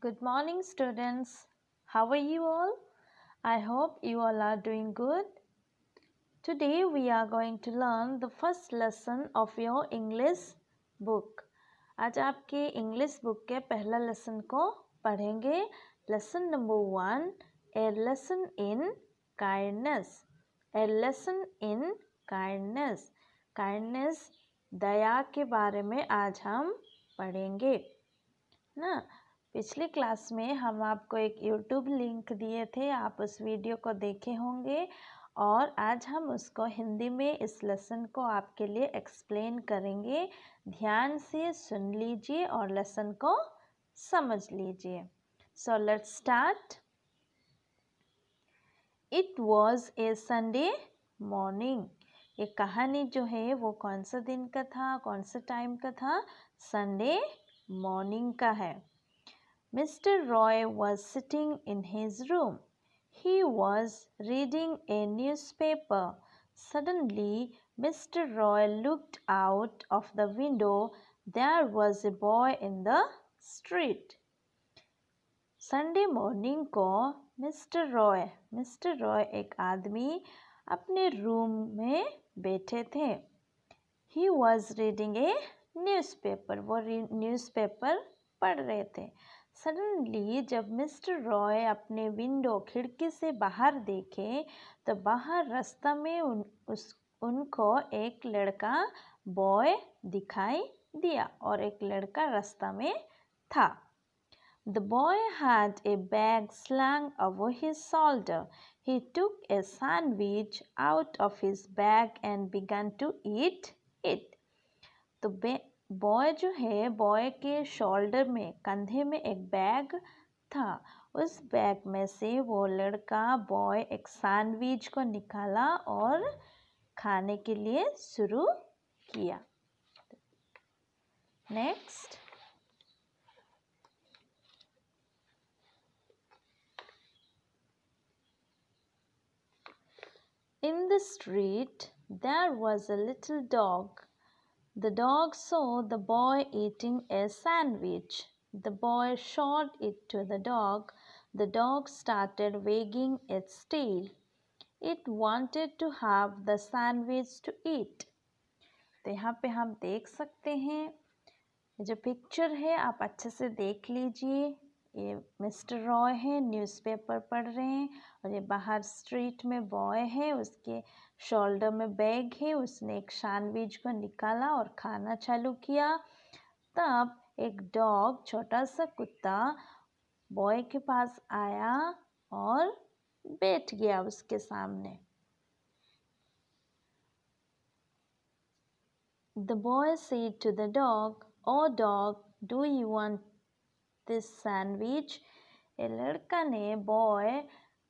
Good morning, students. How are you all? I hope you all are doing good. Today we are going to learn the first lesson of your English book. आज आपके English book के पहला lesson को पढ़ेंगे. Lesson number 1, a lesson in kindness. A lesson in kindness. Kindness, दया के बारे में आज हम पढ़ेंगे ना. पिछली क्लास में हम आपको एक यूट्यूब लिंक दिए थे, आप उस वीडियो को देखे होंगे और आज हम उसको हिंदी में इस लेसन को आपके लिए एक्सप्लेन करेंगे. ध्यान से सुन लीजिए और लेसन को समझ लीजिए. So let's start. It was a Sunday morning. ये कहानी जो है वो कौन सा दिन का था, कौन सा टाइम का था? संडे मॉर्निंग का है. Mr. Roy was sitting in his room. He was reading a newspaper. Suddenly, Mr. Roy looked out of the window. There was a boy in the street. Sunday morning को mister Roy एक आदमी अपने room में बैठे थे. He was reading a newspaper. वो newspaper पढ़ रहे थे. सडनली जब मिस्टर रॉय अपने विंडो खिड़की से बाहर देखे तो बाहर रास्ता में उनको एक लड़का बॉय दिखाई दिया और एक लड़का रास्ता में था. The boy had a bag slung over his shoulder. He took a sandwich out of his bag and began to eat it. तो बॉय जो है, बॉय के शोल्डर में, कंधे में एक बैग था. उस बैग में से वो लड़का बॉय एक सैंडविच को निकाला और खाने के लिए शुरू किया. Next. In the street there was a little dog. The dog saw the boy eating a sandwich. The boy showed it to the dog. The dog started wagging its tail. It wanted to have the sandwich to eat. तो यहाँ पे हम देख सकते हैं, जो picture है आप अच्छे से देख लीजिए. ये मिस्टर रॉय है, न्यूज़पेपर पढ़ रहे हैं और ये बाहर स्ट्रीट में बॉय है, उसके शोल्डर में बैग है. उसने एक सैंडविच को निकाला और खाना चालू किया. तब एक डॉग, छोटा सा कुत्ता, बॉय के पास आया और बैठ गया उसके सामने. The boy said to the dog, "Oh dog, do you want this sandwich?" ये लड़का ने, बॉय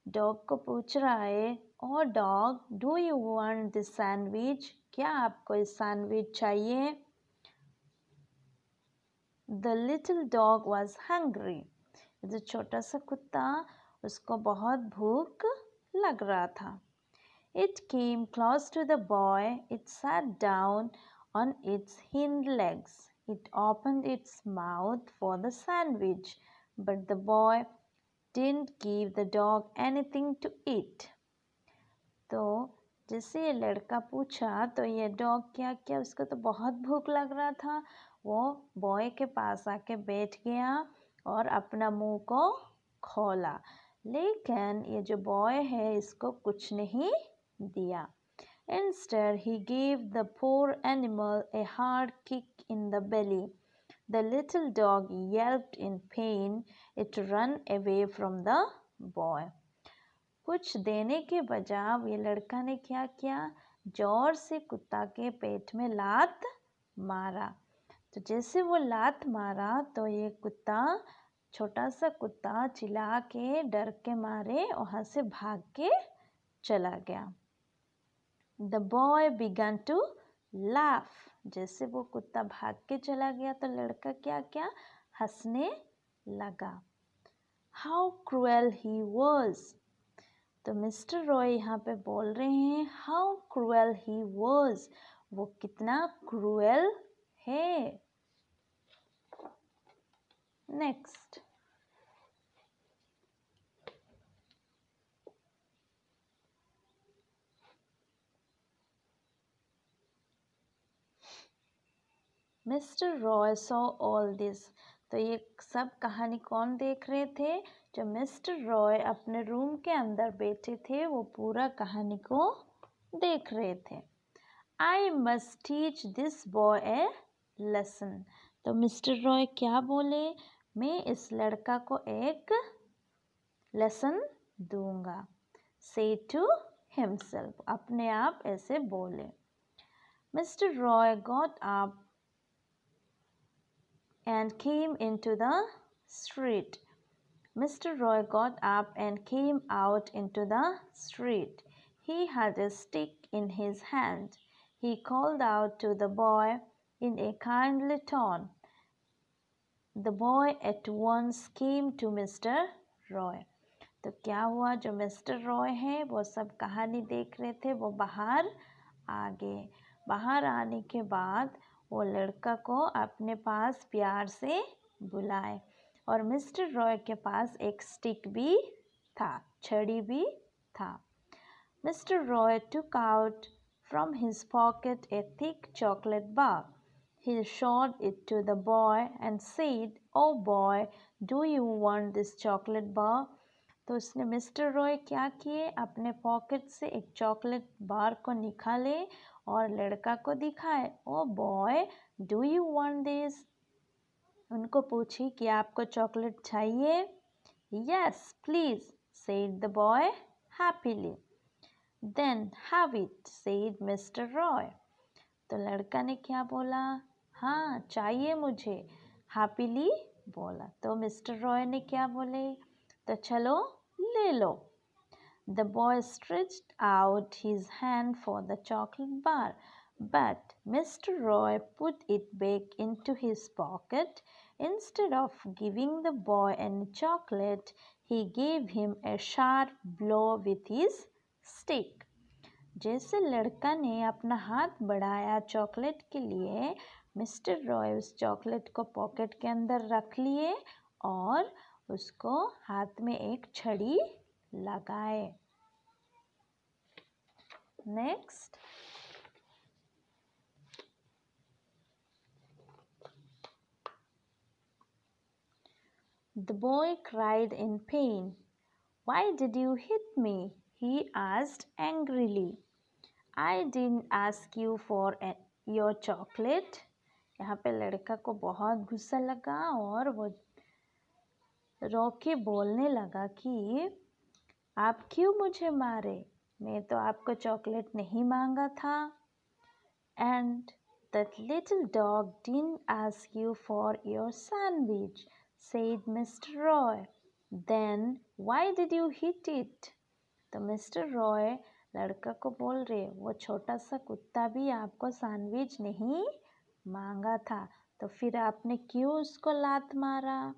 डॉग को पूछ रहा है, "Oh dog, do you want this sandwich?" क्या आपको इस सैंडविच चाहिए? The little dog was hungry. जो छोटा सा कुत्ता, उसको बहुत भूख लग रहा था. It came close to the boy. It sat down on its hind legs. It opened its mouth for the sandwich, but the boy didn't give the dog anything to eat. तो जैसे ये लड़का पूछा तो ये डॉग क्या किया, उसको तो बहुत भूख लग रहा था. वो बॉय के पास आके बैठ गया और अपना मुंह को खोला, लेकिन ये जो बॉय है इसको कुछ नहीं दिया. Instead, he gave the poor animal a hard kick in the belly. The little dog yelped in pain. It ran away from the boy. कुछ देने के बजाय ये लड़का ने क्या किया, जोर से कुत्ता के पेट में लात मारा. तो जैसे वो लात मारा तो ये कुत्ता, छोटा सा कुत्ता, चिल्ला के डर के मारे वहाँ से भाग के चला गया. The boy began to laugh. जैसे वो कुत्ता भाग के चला गया तो लड़का क्या क्या, हंसने लगा. How cruel he was. तो मिस्टर रॉय यहाँ पे बोल रहे हैं, how cruel he was. वो कितना क्रूएल है. Next. Mister Roy saw all this. तो ये सब कहानी कौन देख रहे थे? जो मिस्टर रॉय अपने रूम के अंदर बैठे थे वो पूरा कहानी को देख रहे थे। I must teach this boy A lesson. तो मिस्टर रॉय क्या बोले? मैं इस लड़का को एक लेसन दूंगा। से टू हिमसेल्फ, अपने आप ऐसे बोले। Mister Roy got up and came into the street. Mr. Roy got up and came out into the street. He had a stick in his hand. He called out to the boy in a kindly tone. The boy at once came to Mr. Roy. तो क्या हुआ? जो mister Roy है वो सब कहानी देख रहे थे, वो बाहर आ गए। बाहर आने के बाद वो लड़का को अपने पास प्यार से बुलाए और मिस्टर रॉय के पास एक स्टिक भी था, छड़ी भी था। Mister Roy took out from his pocket a thick chocolate bar. He showed it to the boy and said, "Oh boy, do you want this chocolate bar?" तो उसने मिस्टर रॉय क्या किए? अपने पॉकेट से एक चॉकलेट बार को निकाले और लड़का को दिखाए। Oh boy, do you want this? उनको पूछी कि आपको चॉकलेट चाहिए? Yes please, said the boy happily. Then have it, said Mister Roy. तो लड़का ने क्या बोला? हाँ चाहिए मुझे, हैप्पीली बोला। तो मिस्टर रॉय ने क्या बोले? तो चलो ले लो। The boy stretched out his hand for the chocolate bar, but Mr. Roy put it back into his pocket. Instead of giving the boy any chocolate, he gave him a sharp blow with his stick. जैसे लड़का ने अपना हाथ बढ़ाया chocolate के लिए, mister Roy उस chocolate को पॉकेट के अंदर रख लिए और उसको हाथ में एक छड़ी लगाए। Next, the boy cried in pain. Why did you hit me? He asked angrily. I didn't ask you for your chocolate. यहाँ पे लड़का को बहुत गुस्सा लगा और वो रो के बोलने लगा कि आप क्यों मुझे मारे? मैं तो आपको चॉकलेट नहीं मांगा था। And that little dog didn't ask you for your sandwich, said Mr. Roy. Then why did you hit it? तो मिस्टर रॉय लड़का को बोल रहे, वो छोटा सा कुत्ता भी आपको सैंडविच नहीं मांगा था, तो फिर आपने क्यों उसको लात मारा?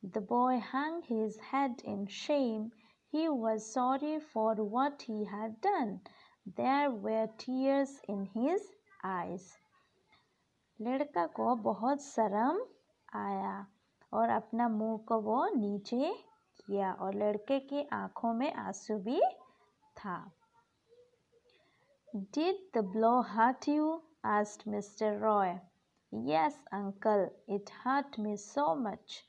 The boy hung his head in shame. He was sorry for what he had done. There were tears in his eyes. लड़का को बहुत शर्म आया और अपना मुंह को वो नीचे किया और लड़के की आंखों में आंसू भी था। Did the blow hurt you? asked Mr. Roy. Yes, uncle, it hurt me so much.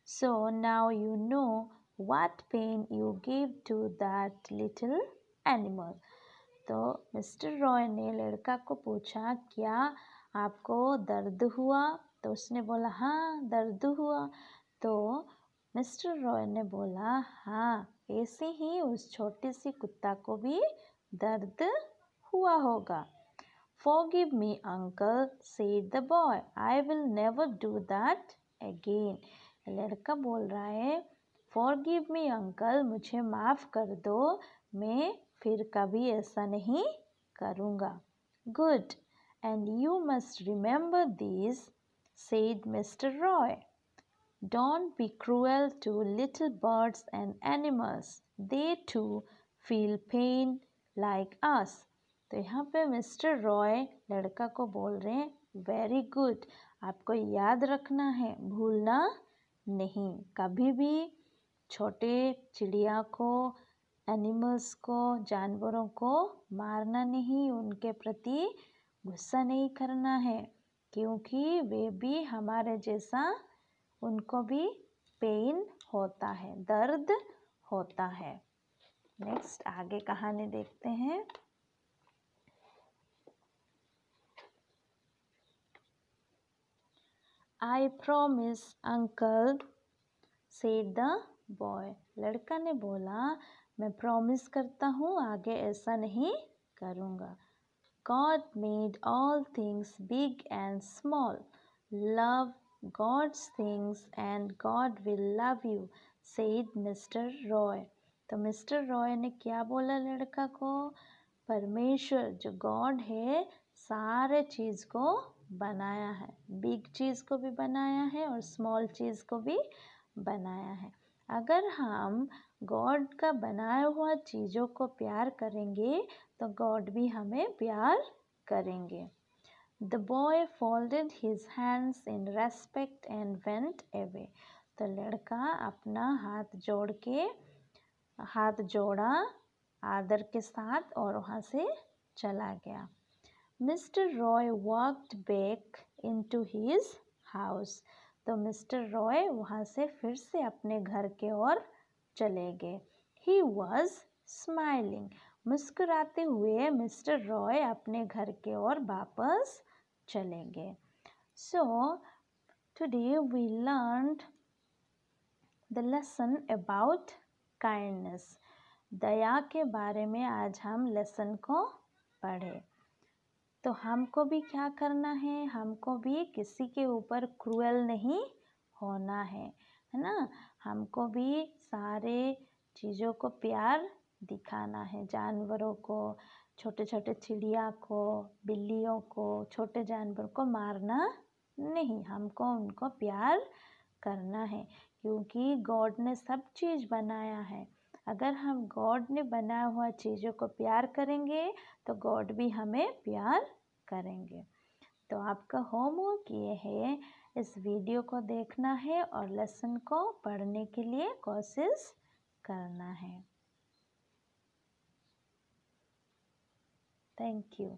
So now you know what pain you gave to that little animal. तो मिस्टर रॉय ने लड़का को पूछा, क्या आपको दर्द हुआ? तो उसने बोला, हाँ दर्द हुआ। तो मिस्टर रॉय ने बोला, हाँ ऐसे ही उस छोटी सी कुत्ता को भी दर्द हुआ होगा। Forgive me, uncle, said the boy. I will never do that again. लड़का बोल रहा है, Forgive me, uncle, मुझे माफ़ कर दो, मैं फिर कभी ऐसा नहीं करूँगा। Good, and you must remember these, said Mr. Roy. Don't be cruel to little birds and animals. They too feel pain like us. तो यहाँ पे मिस्टर रॉय लड़का को बोल रहे हैं, वेरी गुड, आपको याद रखना है, भूलना नहीं, कभी भी छोटे चिड़िया को, एनिमल्स को, जानवरों को मारना नहीं, उनके प्रति गुस्सा नहीं करना है, क्योंकि वे भी हमारे जैसा, उनको भी पेन होता है, दर्द होता है। नेक्स्ट आगे कहानी देखते हैं। I promise uncle, said the boy. लड़का ने बोला, मैं प्रॉमिस करता हूँ आगे ऐसा नहीं करूँगा। God made all things big and small. Love God's things and God will love you, said Mr. Roy. तो मिस्टर रॉय ने क्या बोला लड़का को? परमेश्वर जो गॉड है सारे चीज़ को बनाया है, बिग चीज़ को भी बनाया है और स्मॉल चीज़ को भी बनाया है। अगर हम गॉड का बनाया हुआ चीज़ों को प्यार करेंगे तो गॉड भी हमें प्यार करेंगे। The boy folded his hands in respect and went away. तो लड़का अपना हाथ जोड़ा आदर के साथ और वहाँ से चला गया। Mister Roy walked back into his house. तो मिस्टर रॉय वहाँ से फिर से अपने घर के ओर चले गए। He was smiling. मुस्कुराते हुए मिस्टर रॉय अपने घर के ओर वापस चले गए। So today we learned the lesson about kindness. दया के बारे में आज हम लेसन को पढ़े। तो हमको भी क्या करना है? हमको भी किसी के ऊपर क्रूएल नहीं होना है ना? हमको भी सारे चीज़ों को प्यार दिखाना है। जानवरों को, छोटे छोटे चिड़िया को, बिल्लियों को, छोटे जानवर को मारना नहीं, हमको उनको प्यार करना है क्योंकि गॉड ने सब चीज़ बनाया है। अगर हम गॉड ने बनाया हुआ चीज़ों को प्यार करेंगे तो गॉड भी हमें प्यार करेंगे। तो आपका होमवर्क ये है, इस वीडियो को देखना है और लेसन को पढ़ने के लिए कोशिश करना है। Thank you.